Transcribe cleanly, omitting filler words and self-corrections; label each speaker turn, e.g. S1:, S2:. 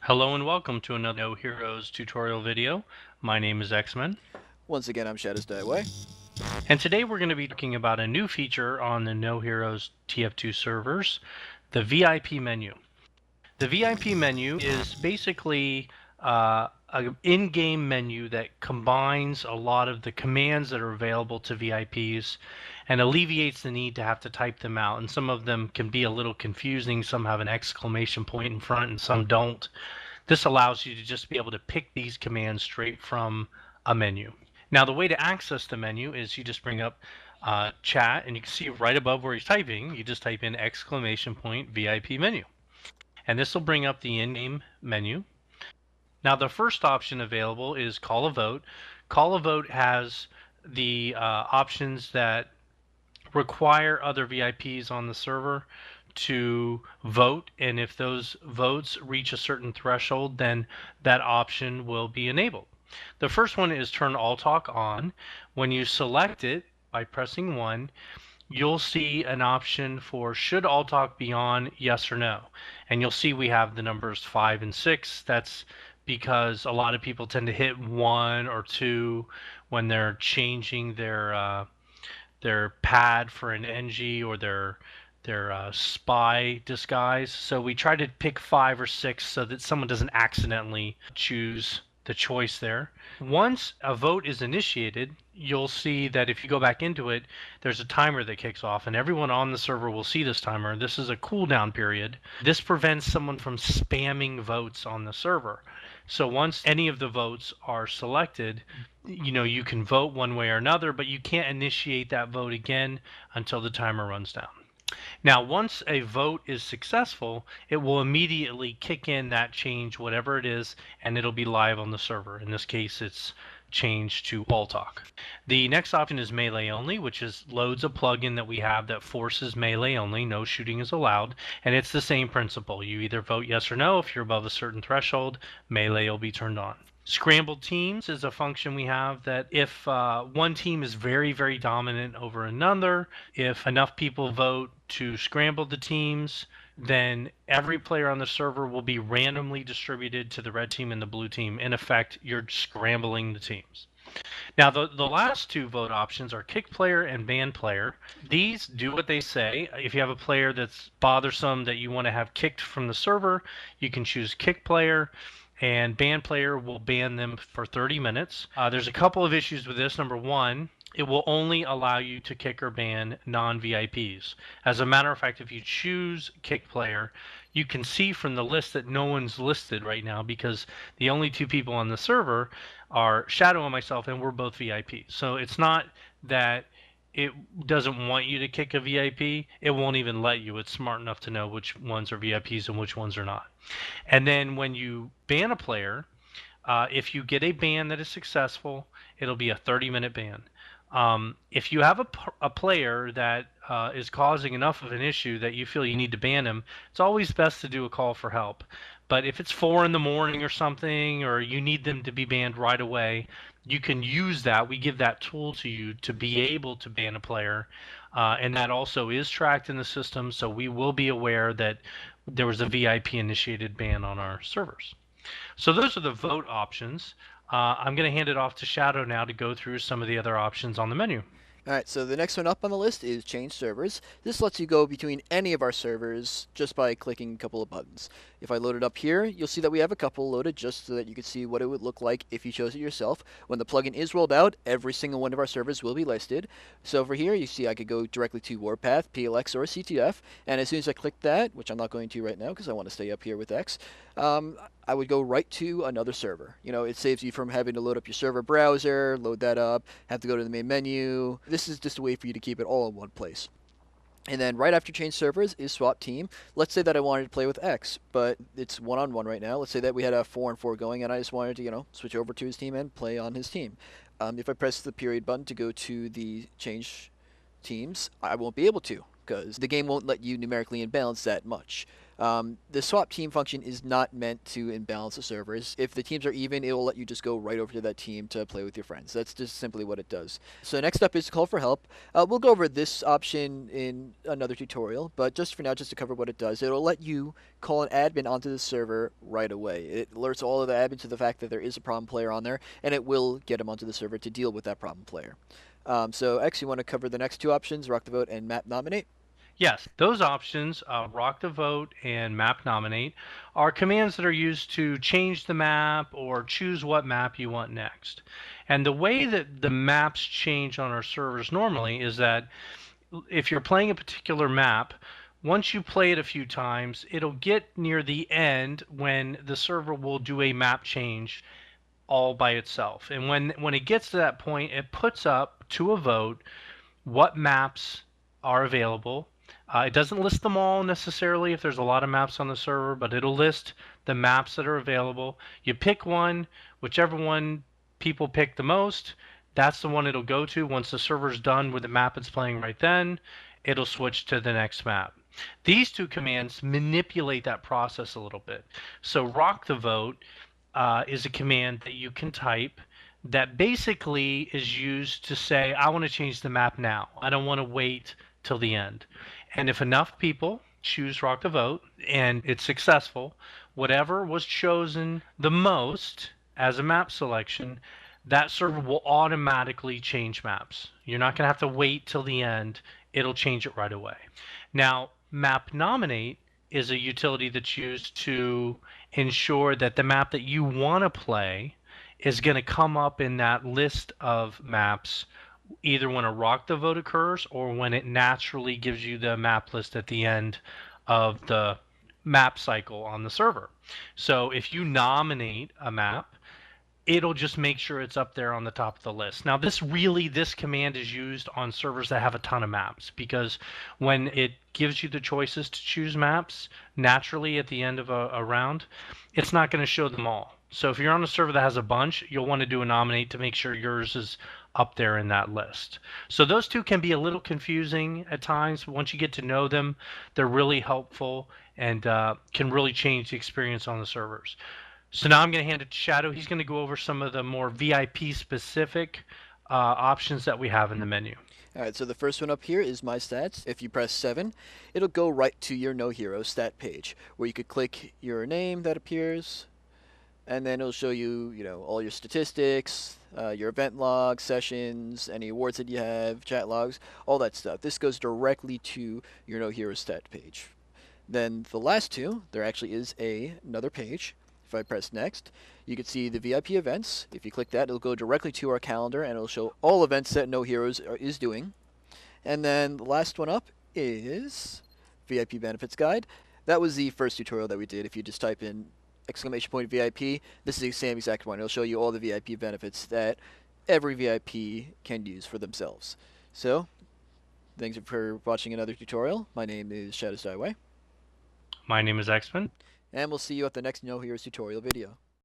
S1: Hello and welcome to another No Heroes tutorial video. My name is X-Men,
S2: Once again, I'm Shadows Die Away.
S1: and today we're going to be talking about a new feature on the No Heroes TF2 servers, the VIP menu. The VIP menu is basically an in-game menu that combines a lot of the commands that are available to VIPs and alleviates the need to have to type them out. And some of them can be a little confusing. Some have an exclamation point in front and some don't. This allows you to just be able to pick these commands straight from a menu. Now, the way to access the menu is you just bring up chat, and you can see right above where he's typing, you just type in exclamation point VIP menu. And this will bring up the in-game menu. Now, the first option available is call a vote. Call a vote has the options that require other VIPs on the server to vote, and if those votes reach a certain threshold, then that option will be enabled. The first one is turn all talk on. When you select it by pressing 1, you'll see an option for should all talk be on, yes or no. And you'll see we have the numbers 5 and 6. That's because a lot of people tend to hit 1 or 2 when they're changing their pad for an NG or their spy disguise. So we try to pick 5 or 6 so that someone doesn't accidentally choose the choice there. Once a vote is initiated, you'll see that if you go back into it, there's a timer that kicks off, and everyone on the server will see this timer. This is a cooldown period. This prevents someone from spamming votes on the server. So once any of the votes are selected, you can vote one way or another, but you can't initiate that vote again until the timer runs down. Now, once a vote is successful, it will immediately kick in that change, whatever it is, and it'll be live on the server. In this case, it's changed to all talk. The next option is melee only, which is loads a plugin that we have that forces melee only. No shooting is allowed, and it's the same principle. You either vote yes or no. If you're above a certain threshold, melee will be turned on. Scrambled teams is a function we have that if one team is very, very dominant over another, if enough people vote to scramble the teams, then every player on the server will be randomly distributed to the red team and the blue team. In effect, you're scrambling the teams. Now, the last two vote options are kick player and ban player. These do what they say. If you have a player that's bothersome that you want to have kicked from the server, you can choose kick player, and ban player will ban them for 30 minutes. There's a couple of issues with this. Number one, it will only allow you to kick or ban non-VIPs. As a matter of fact, if you choose kick player, you can see from the list that no one's listed right now because the only two people on the server are Shadow and myself, and we're both VIPs. So it's not that it doesn't want you to kick a VIP, it won't even let you. It's smart enough to know which ones are VIPs and which ones are not. And then when you ban a player, if you get a ban that is successful, it'll be a 30-minute ban. If you have a player that is causing enough of an issue that you feel you need to ban him, it's always best to do a call for help. But if it's 4 in the morning or something, or you need them to be banned right away, you can use that. We give that tool to you to be able to ban a player. And that also is tracked in the system, so we will be aware that there was a VIP initiated ban on our servers. So those are the vote options. I'm going to hand it off to Shadow now to go through some of the other options on the menu.
S2: Alright, so the next one up on the list is change servers. This lets you go between any of our servers just by clicking a couple of buttons. If I load it up here, you'll see that we have a couple loaded just so that you can see what it would look like if you chose it yourself. When the plugin is rolled out, every single one of our servers will be listed. So over here, you see I could go directly to Warpath, PLX, or CTF, and as soon as I click that, which I'm not going to right now because I want to stay up here with X, I would go right to another server. You know, it saves you from having to load up your server browser, load that up, have to go to the main menu. This is just a way for you to keep it all in one place. And then right after change servers is swap team. Let's say that I wanted to play with X, but it's one-on-one right now. Let's say that we had a 4-on-4 going and I just wanted to, switch over to his team and play on his team. If I press the period button to go to the change teams, I won't be able to because the game won't let you numerically imbalance that much. The swap team function is not meant to imbalance the servers. If the teams are even, it will let you just go right over to that team to play with your friends. That's just simply what it does. So next up is call for help. We'll go over this option in another tutorial, but just for now, just to cover what it does, it'll let you call an admin onto the server right away. It alerts all of the admins to the fact that there is a problem player on there, and it will get them onto the server to deal with that problem player. So X, you want to cover the next two options, rock the vote and map nominate?
S1: Yes, those options, rock the vote and map nominate, are commands that are used to change the map or choose what map you want next. And the way that the maps change on our servers normally is that if you're playing a particular map, once you play it a few times, it'll get near the end when the server will do a map change all by itself. And when it gets to that point, it puts up to a vote what maps are available. It doesn't list them all necessarily if there's a lot of maps on the server, but it'll list the maps that are available. You pick one, whichever one people pick the most, that's the one it'll go to. Once the server's done with the map it's playing right then, it'll switch to the next map. These two commands manipulate that process a little bit. So rock the vote is a command that you can type that basically is used to say, I want to change the map now. I don't want to wait till the end. And if enough people choose rock the vote and it's successful, whatever was chosen the most as a map selection, that server will automatically change maps. You're not going to have to wait till the end. It'll change it right away. Now, map nominate is a utility that's used to ensure that the map that you want to play is going to come up in that list of maps either when a rock the vote occurs or when it naturally gives you the map list at the end of the map cycle on the server. So if you nominate a map, it'll just make sure it's up there on the top of the list. Now, this command is used on servers that have a ton of maps, because when it gives you the choices to choose maps naturally at the end of a round, it's not going to show them all. So if you're on a server that has a bunch, you'll want to do a nominate to make sure yours is up there in that list. So those two can be a little confusing at times, but once you get to know them, they're really helpful and can really change the experience on the servers. So now I'm going to hand it to Shadow. He's going to go over some of the more VIP specific options that we have in the menu.
S2: Alright, so the first one up here is My Stats. If you press 7, it'll go right to your No Hero stat page, where you could click your name that appears, and then it'll show you, all your statistics, your event log, sessions, any awards that you have, chat logs, all that stuff. This goes directly to your No Hero stat page. Then the last two, there actually is another page. If I press next, you can see the VIP events. If you click that, it'll go directly to our calendar and it'll show all events that No Heroes is doing. And then the last one up is VIP Benefits Guide. That was the first tutorial that we did. If you just type in !VIP, this is the same exact one. It'll show you all the VIP benefits that every VIP can use for themselves. So, thanks for watching another tutorial. My name is Shadows Die Away.
S1: My name is X-Men.
S2: And we'll see you at the next No Heroes tutorial video.